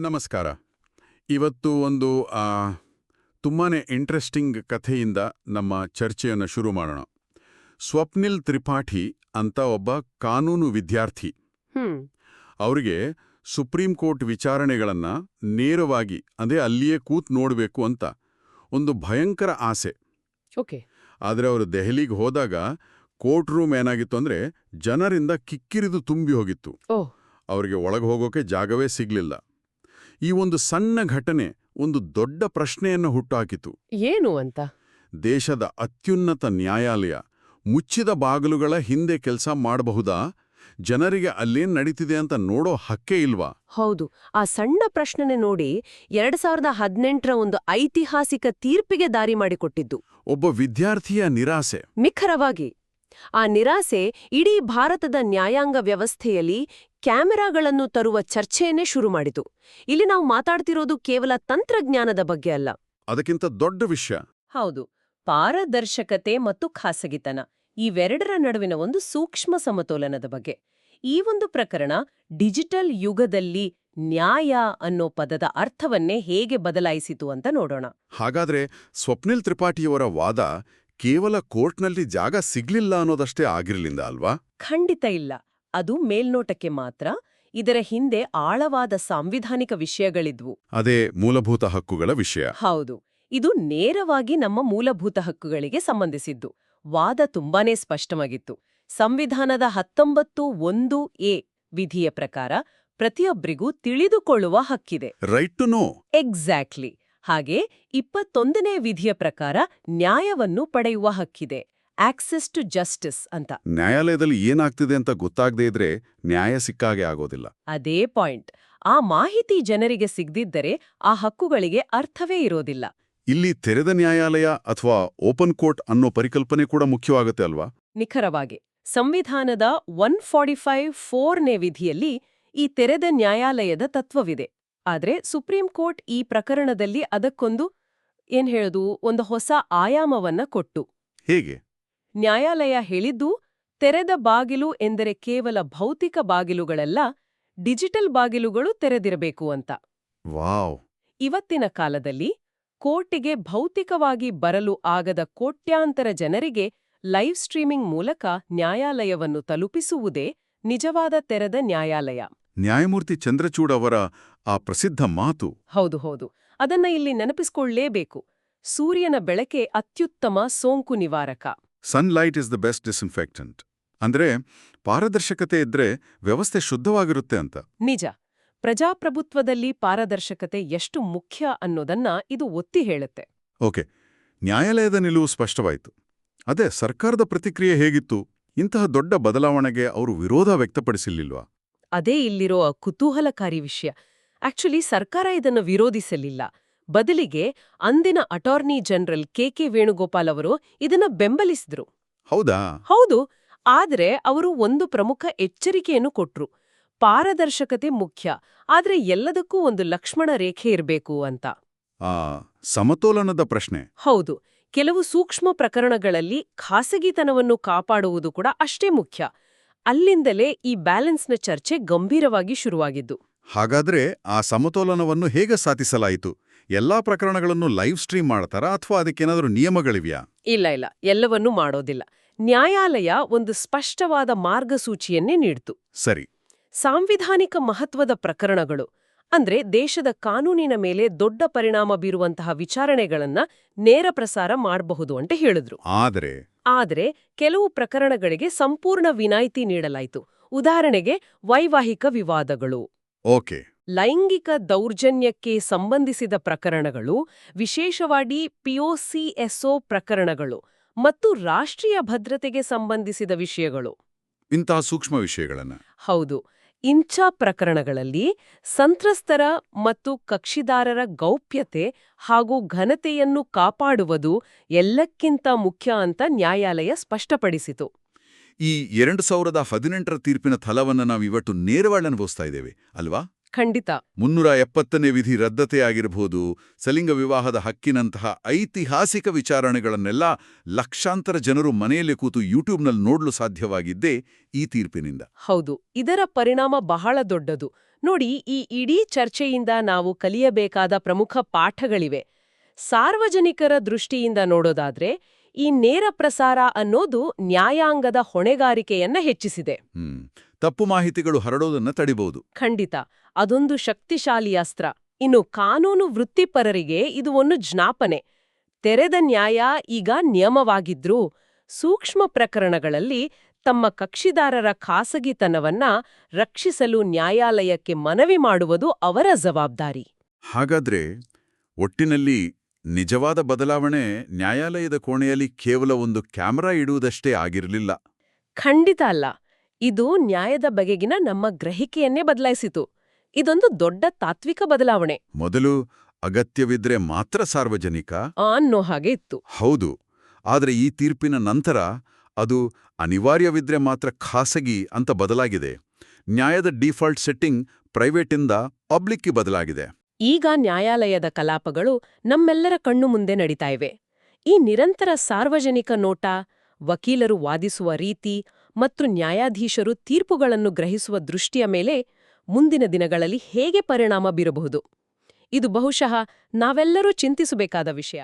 ನಮಸ್ಕಾರ. ಇವತ್ತು ಒಂದು ತುಂಬಾನೇ ಇಂಟ್ರೆಸ್ಟಿಂಗ್ ಕಥೆಯಿಂದ ನಮ್ಮ ಚರ್ಚೆಯನ್ನು ಶುರು ಮಾಡೋಣ. ಸ್ವಪ್ನಿಲ್ ತ್ರಿಪಾಠಿ ಅಂತ ಒಬ್ಬ ಕಾನೂನು ವಿದ್ಯಾರ್ಥಿ. ಅವರಿಗೆ ಸುಪ್ರೀಂ ಕೋರ್ಟ್ ವಿಚಾರಣೆಗಳನ್ನ ನೇರವಾಗಿ ಅಲ್ಲಿಯೇ ಕೂತ್ ನೋಡಬೇಕು ಅಂತ ಒಂದು ಭಯಂಕರ ಆಸೆ. ಆದರೆ ಅವರು ದೆಹಲಿಗೆ ಹೋದಾಗ ಕೋರ್ಟ್ ರೂಮ್ ಏನಾಗಿತ್ತು ಅಂದ್ರೆ ಜನರಿಂದ ಕಿಕ್ಕಿರಿದು ತುಂಬಿ ಹೋಗಿತ್ತು. ಅವರಿಗೆ ಒಳಗೆ ಹೋಗೋಕೆ ಜಾಗವೇ ಸಿಗ್ಲಿಲ್ಲ. ಈ ಒಂದು ಸಣ್ಣ ಘಟನೆ ಒಂದು ದೊಡ್ಡ ಪ್ರಶ್ನೆಯನ್ನು ಹುಟ್ಟುಹಾಕಿತು. ಏನು ಅಂತ? ದೇಶದ ಅತ್ಯುನ್ನತ ನ್ಯಾಯಾಲಯ ಮುಚ್ಚಿದ ಬಾಗಿಲುಗಳ ಹಿಂದೆ ಕೆಲಸ ಮಾಡಬಹುದಾ? ಜನರಿಗೆ ಅಲ್ಲೇನ್ ನಡೀತಿದೆ ಅಂತ ನೋಡೋ ಹಕ್ಕೇ ಇಲ್ವಾ? ಹೌದು, ಆ ಸಣ್ಣ ಪ್ರಶ್ನೆ ನೋಡಿ 2018ರ ಒಂದು ಐತಿಹಾಸಿಕ ತೀರ್ಪಿಗೆ ದಾರಿ ಮಾಡಿಕೊಟ್ಟಿದ್ದು. ಒಬ್ಬ ವಿದ್ಯಾರ್ಥಿಯ ನಿರಾಸೆ. ನಿಖರವಾಗಿ ಆ ನಿರಾಸೆ ಇಡೀ ಭಾರತದ ನ್ಯಾಯಾಂಗ ವ್ಯವಸ್ಥೆಯಲ್ಲಿ ಕ್ಯಾಮೆರಾಗಳನ್ನು ತರುವ ಚರ್ಚೆಯನ್ನೇ ಶುರು ಮಾಡಿತು. ಇಲ್ಲಿ ನಾವು ಮಾತಾಡ್ತಿರೋದು ಕೇವಲ ತಂತ್ರಜ್ಞಾನದ ಬಗ್ಗೆ ಅಲ್ಲ, ಅದಕ್ಕಿಂತ ದೊಡ್ಡ ವಿಷಯ. ಹೌದು, ಪಾರದರ್ಶಕತೆ ಮತ್ತು ಖಾಸಗಿತನ ಇವೆರಡರ ನಡುವಿನ ಒಂದು ಸೂಕ್ಷ್ಮ ಸಮತೋಲನದ ಬಗ್ಗೆ. ಈ ಒಂದು ಪ್ರಕರಣ ಡಿಜಿಟಲ್ ಯುಗದಲ್ಲಿ ನ್ಯಾಯ ಅನ್ನೋ ಪದದ ಅರ್ಥವನ್ನೇ ಹೇಗೆ ಬದಲಾಯಿಸಿತು ಅಂತ ನೋಡೋಣ. ಹಾಗಾದ್ರೆ ಸ್ವಪ್ನಿಲ್ ತ್ರಿಪಾಠಿಯವರ ವಾದ ಕೇವಲ ಕೋರ್ಟ್ನಲ್ಲಿ ಜಾಗ ಸಿಗ್ಲಿಲ್ಲ ಅನ್ನೋದಷ್ಟೇ ಆಗಿರ್ಲಿಲ್ಲ ಅಲ್ವಾ? ಖಂಡಿತ ಇಲ್ಲ. ಅದು ಮೇಲ್ನೋಟಕ್ಕೆ ಮಾತ್ರ. ಇದರ ಹಿಂದೆ ಆಳವಾದ ಸಾಂವಿಧಾನಿಕ ವಿಷಯಗಳಿದ್ವು. ಅದೇ ಮೂಲಭೂತ ಹಕ್ಕುಗಳ ವಿಷಯ. ಹೌದು, ಇದು ನೇರವಾಗಿ ನಮ್ಮ ಮೂಲಭೂತ ಹಕ್ಕುಗಳಿಗೆ ಸಂಬಂಧಿಸಿದ್ದು. ವಾದ ತುಂಬಾನೇ ಸ್ಪಷ್ಟವಾಗಿತ್ತು. ಸಂವಿಧಾನದ 19(1)(a) ವಿಧಿಯ ಪ್ರಕಾರ ಪ್ರತಿಯೊಬ್ಬರಿಗೂ ತಿಳಿದುಕೊಳ್ಳುವ ಹಕ್ಕಿದೆ. Right to know. ಎಕ್ಸಾಕ್ಟ್ಲಿ. ಹಾಗೆ 21ನೇ ವಿಧಿಯ ಪ್ರಕಾರ ನ್ಯಾಯವನ್ನು ಪಡೆಯುವ ಹಕ್ಕಿದೆ. ಆಕ್ಸೆಸ್ ಟು ಜಸ್ಟಿಸ್ ಅಂತ. ನ್ಯಾಯಾಲಯದಲ್ಲಿ ಏನಾಗ್ತಿದೆ ಅಂತ ಗೊತ್ತಾಗದೇ ಇದ್ರೆ ನ್ಯಾಯ ಸಿಕ್ಕಾಗೆ ಆಗೋದಿಲ್ಲ. ಅದೇ ಪಾಯಿಂಟ್. ಆ ಮಾಹಿತಿ ಜನರಿಗೆ ಸಿಗದಿದ್ದರೆ ಆ ಹಕ್ಕುಗಳಿಗೆ ಅರ್ಥವೇ ಇರೋದಿಲ್ಲ. ಇಲ್ಲಿ ತೆರೆದ ನ್ಯಾಯಾಲಯ ಅಥವಾ ಓಪನ್ ಕೋರ್ಟ್ ಅನ್ನೋ ಪರಿಕಲ್ಪನೆ ಕೂಡ ಮುಖ್ಯವಾಗುತ್ತೆ ಅಲ್ವಾ? ನಿಖರವಾಗಿ. ಸಂವಿಧಾನದ 145(4)ನೇ ವಿಧಿಯಲ್ಲಿ ಈ ತೆರೆದ ನ್ಯಾಯಾಲಯದ ತತ್ವವಿದೆ. ಆದ್ರೆ ಸುಪ್ರೀಂ ಕೋರ್ಟ್ ಈ ಪ್ರಕರಣದಲ್ಲಿ ಅದಕ್ಕೊಂದು ಒಂದು ಹೊಸ ಆಯಾಮವನ್ನ ಕೊಟ್ಟು. ಹೇಗೆ? ನ್ಯಾಯಾಲಯ ಹೇಳಿದ್ದು ತೆರೆದ ಬಾಗಿಲು ಎಂದರೆ ಕೇವಲ ಭೌತಿಕ ಬಾಗಿಲುಗಳಲ್ಲ, ಡಿಜಿಟಲ್ ಬಾಗಿಲುಗಳು ತೆರೆದಿರಬೇಕು ಅಂತ. ವಾವ್! ಇವತ್ತಿನ ಕಾಲದಲ್ಲಿ ಕೋರ್ಟಿಗೆ ಭೌತಿಕವಾಗಿ ಬರಲು ಆಗದ ಕೋಟ್ಯಾಂತರ ಜನರಿಗೆ ಲೈವ್ ಸ್ಟ್ರೀಮಿಂಗ್ ಮೂಲಕ ನ್ಯಾಯಾಲಯವನ್ನು ತಲುಪಿಸುವುದೇ ನಿಜವಾದ ತೆರೆದ ನ್ಯಾಯಾಲಯ. ನ್ಯಾಯಮೂರ್ತಿ ಚಂದ್ರಚೂಡ್ ಅವರ ಆ ಪ್ರಸಿದ್ಧ ಮಾತು. ಹೌದು, ಅದನ್ನ ಇಲ್ಲಿ ನೆನಪಿಸಿಕೊಳ್ಳಲೇಬೇಕು. ಸೂರ್ಯನ ಬೆಳಕೆ ಅತ್ಯುತ್ತಮ ಸೋಂಕು ನಿವಾರಕ. Sunlight is the best disinfectant. ಅಂದ್ರೆ ಪಾರದರ್ಶಕತೆ ಇದ್ರೆ ವ್ಯವಸ್ಥೆ ಶುದ್ಧವಾಗಿರುತ್ತೆ ಅಂತ. ನಿಜ. ಪ್ರಜಾಪ್ರಭುತ್ವದಲ್ಲಿ ಪಾರದರ್ಶಕತೆ ಎಷ್ಟು ಮುಖ್ಯ ಅನ್ನೋದನ್ನ ಇದು ಒತ್ತಿ ಹೇಳುತ್ತೆ. ಓಕೆ, ನ್ಯಾಯಾಲಯದ ನಿಲುವು ಸ್ಪಷ್ಟವಾಯಿತು. ಅದೇ ಸರ್ಕಾರದ ಪ್ರತಿಕ್ರಿಯೆ ಹೇಗಿತ್ತು? ಇಂತಹ ದೊಡ್ಡ ಬದಲಾವಣೆಗೆ ಅವರು ವಿರೋಧ ವ್ಯಕ್ತಪಡಿಸಲಿಲ್ವಾ? ಅದೇ ಇಲ್ಲಿರೋ ಕುತೂಹಲಕಾರಿ ವಿಷಯ. ಆಕ್ಚುಲಿ ಸರ್ಕಾರ ಇದನ್ನು ವಿರೋಧಿಸಲಿಲ್ಲ. ಬದಲಿಗೆ ಅಂದಿನ ಅಟಾರ್ನಿ ಜನರಲ್ ಕೆ ವೇಣುಗೋಪಾಲ್ ಅವರು ಇದನ್ನ ಬೆಂಬಲಿಸಿದ್ರು. ಹೌದಾ? ಹೌದು. ಆದ್ರೆ ಅವರು ಒಂದು ಪ್ರಮುಖ ಎಚ್ಚರಿಕೆಯನ್ನು ಕೊಟ್ರು. ಪಾರದರ್ಶಕತೆ ಮುಖ್ಯ, ಆದ್ರೆ ಎಲ್ಲದಕ್ಕೂ ಒಂದು ಲಕ್ಷ್ಮಣ ರೇಖೆ ಇರಬೇಕು ಅಂತ. ಸಮತೋಲನದ ಪ್ರಶ್ನೆ. ಹೌದು. ಕೆಲವು ಸೂಕ್ಷ್ಮ ಪ್ರಕರಣಗಳಲ್ಲಿ ಖಾಸಗಿತನವನ್ನು ಕಾಪಾಡುವುದು ಕೂಡ ಅಷ್ಟೇ ಮುಖ್ಯ. ಅಲ್ಲಿಂದಲೇ ಈ ಬ್ಯಾಲೆನ್ಸ್ನ ಚರ್ಚೆ ಗಂಭೀರವಾಗಿ ಶುರುವಾಗಿದ್ದು. ಹಾಗಾದ್ರೆ ಆ ಸಮತೋಲನವನ್ನು ಹೇಗೆ ಸಾಧಿಸಲಾಯಿತು? ಎಲ್ಲಾ ಪ್ರಕರಣಗಳನ್ನು ಲೈವ್ ಸ್ಟ್ರೀಮ್ ಮಾಡ್ತಾರಾ ಅಥವಾ ಅದಕ್ಕೇನಾದರೂ ನಿಯಮಗಳಿವೆಯಾ? ಇಲ್ಲ, ಎಲ್ಲವನ್ನೂ ಮಾಡೋದಿಲ್ಲ. ನ್ಯಾಯಾಲಯ ಒಂದು ಸ್ಪಷ್ಟವಾದ ಮಾರ್ಗಸೂಚಿಯನ್ನೇ ನೀಡಿತು. ಸರಿ. ಸಾಂವಿಧಾನಿಕ ಮಹತ್ವದ ಪ್ರಕರಣಗಳು ಅಂದ್ರೆ ದೇಶದ ಕಾನೂನಿನ ಮೇಲೆ ದೊಡ್ಡ ಪರಿಣಾಮ ಬೀರುವಂತಹ ವಿಚಾರಣೆಗಳನ್ನ ನೇರ ಪ್ರಸಾರ ಮಾಡಬಹುದು ಅಂತ ಹೇಳಿದ್ರು. ಆದ್ರೆ ಕೆಲವು ಪ್ರಕರಣಗಳಿಗೆ ಸಂಪೂರ್ಣ ವಿನಾಯಿತಿ ನೀಡಲಾಯಿತು. ಉದಾಹರಣೆಗೆ ವೈವಾಹಿಕ ವಿವಾದಗಳು, ಓಕೆ, ಲೈಂಗಿಕ ದೌರ್ಜನ್ಯಕ್ಕೆ ಸಂಬಂಧಿಸಿದ ಪ್ರಕರಣಗಳು, ವಿಶೇಷವಾಗಿ POCSO ಪ್ರಕರಣಗಳು ಮತ್ತು ರಾಷ್ಟ್ರೀಯ ಭದ್ರತೆಗೆ ಸಂಬಂಧಿಸಿದ ವಿಷಯಗಳು. ಇಂತಹ ಸೂಕ್ಷ್ಮ ವಿಷಯಗಳನ್ನ. ಹೌದು. ಇಂಥ ಪ್ರಕರಣಗಳಲ್ಲಿ ಸಂತ್ರಸ್ತರ ಮತ್ತು ಕಕ್ಷಿದಾರರ ಗೌಪ್ಯತೆ ಹಾಗೂ ಘನತೆಯನ್ನು ಕಾಪಾಡುವುದು ಎಲ್ಲಕ್ಕಿಂತ ಮುಖ್ಯ ಅಂತ ನ್ಯಾಯಾಲಯ ಸ್ಪಷ್ಟಪಡಿಸಿತು. ಈ 2018ರ ತೀರ್ಪಿನ ಫಲವನ್ನು ನಾವಿವತ್ತು ನೇರವಾಗಿ ಅನುಭವಿಸ್ತಾ ಇದ್ದೇವೆ ಅಲ್ವಾ? ಖಂಡಿತ. 370ನೇ ವಿಧಿ ರದ್ದತೆಯಾಗಿರಬಹುದು, ಸಲಿಂಗ ವಿವಾಹದ ಹಕ್ಕಿನಂತಹ ಐತಿಹಾಸಿಕ ವಿಚಾರಣೆಗಳನ್ನೆಲ್ಲ ಲಕ್ಷಾಂತರ ಜನರು ಮನೆಯಲ್ಲಿ ಕೂತು ಯೂಟ್ಯೂಬ್ನಲ್ಲಿ ನೋಡಲು ಸಾಧ್ಯವಾಗಿದ್ದೇ ಈ ತೀರ್ಪಿನಿಂದ. ಹೌದು, ಇದರ ಪರಿಣಾಮ ಬಹಳ ದೊಡ್ಡದು. ನೋಡಿ, ಈ ಇಡೀ ಚರ್ಚೆಯಿಂದ ನಾವು ಕಲಿಯಬೇಕಾದ ಪ್ರಮುಖ ಪಾಠಗಳಿವೆ. ಸಾರ್ವಜನಿಕರ ದೃಷ್ಟಿಯಿಂದ ನೋಡೋದಾದ್ರೆ, ಈ ನೇರ ಪ್ರಸಾರ ಅನ್ನೋದು ನ್ಯಾಯಾಂಗದ ಹೊಣೆಗಾರಿಕೆಯನ್ನ ಹೆಚ್ಚಿಸಿದೆ. ತಪ್ಪು ಮಾಹಿತಿಗಳು ಹರಡೋದನ್ನ ತಡಿಬಹುದು. ಖಂಡಿತ, ಅದೊಂದು ಶಕ್ತಿಶಾಲಿ ಅಸ್ತ್ರ. ಇನ್ನು ಕಾನೂನು ವೃತ್ತಿಪರರಿಗೆ ಇದು ಒಂದು ಜ್ಞಾಪನೆ. ತೆರೆದ ನ್ಯಾಯ ಈಗ ನಿಯಮವಾಗಿದ್ರೂ ಸೂಕ್ಷ್ಮ ಪ್ರಕರಣಗಳಲ್ಲಿ ತಮ್ಮ ಕಕ್ಷಿದಾರರ ಖಾಸಗಿತನವನ್ನ ರಕ್ಷಿಸಲು ನ್ಯಾಯಾಲಯಕ್ಕೆ ಮನವಿ ಮಾಡುವುದು ಅವರ ಜವಾಬ್ದಾರಿ. ಹಾಗಾದ್ರೆ ಒಟ್ಟಿನಲ್ಲಿ ನಿಜವಾದ ಬದಲಾವಣೆ ನ್ಯಾಯಾಲಯದ ಕೋಣೆಯಲ್ಲಿ ಕೇವಲ ಒಂದು ಕ್ಯಾಮೆರಾ ಇಡುವುದಷ್ಟೇ ಆಗಿರಲಿಲ್ಲ. ಖಂಡಿತ ಅಲ್ಲ. ಇದು ನ್ಯಾಯದ ಬಗೆಗಿನ ನಮ್ಮ ಗ್ರಹಿಕೆಯನ್ನೇ ಬದಲಾಯಿಸಿತು. ಇದೊಂದು ದೊಡ್ಡ ತಾತ್ವಿಕ ಬದಲಾವಣೆ. ಮೊದಲು ಅಗತ್ಯವಿದ್ರೆ ಮಾತ್ರ ಸಾರ್ವಜನಿಕ ಅನ್ನೋ ಹಾಗೆ ಇತ್ತು. ಹೌದು. ಆದರೆ ಈ ತೀರ್ಪಿನ ನಂತರ ಅದು ಅನಿವಾರ್ಯವಿದ್ರೆ ಮಾತ್ರ ಖಾಸಗಿ ಅಂತ ಬದಲಾಗಿದೆ. ನ್ಯಾಯದ ಡಿಫಾಲ್ಟ್ ಸೆಟ್ಟಿಂಗ್ ಪ್ರೈವೇಟಿಂದ ಪಬ್ಲಿಕ್ಗೆ ಬದಲಾಗಿದೆ. ಈಗ ನ್ಯಾಯಾಲಯದ ಕಲಾಪಗಳು ನಮ್ಮೆಲ್ಲರ ಕಣ್ಣು ಮುಂದೆ ನಡೀತಾ ಇವೆ. ಈ ನಿರಂತರ ಸಾರ್ವಜನಿಕ ನೋಟ, ವಕೀಲರು ವಾದಿಸುವ ರೀತಿ ಮತ್ತು ನ್ಯಾಯಾಧೀಶರು ತೀರ್ಪುಗಳನ್ನು ಗ್ರಹಿಸುವ ದೃಷ್ಟಿಯ ಮೇಲೆ ಮುಂದಿನ ದಿನಗಳಲ್ಲಿ ಹೇಗೆ ಪರಿಣಾಮ ಬೀರಬಹುದು? ಇದು ಬಹುಶಃ ನಾವೆಲ್ಲರೂ ಚಿಂತಿಸಬೇಕಾದ ವಿಷಯ.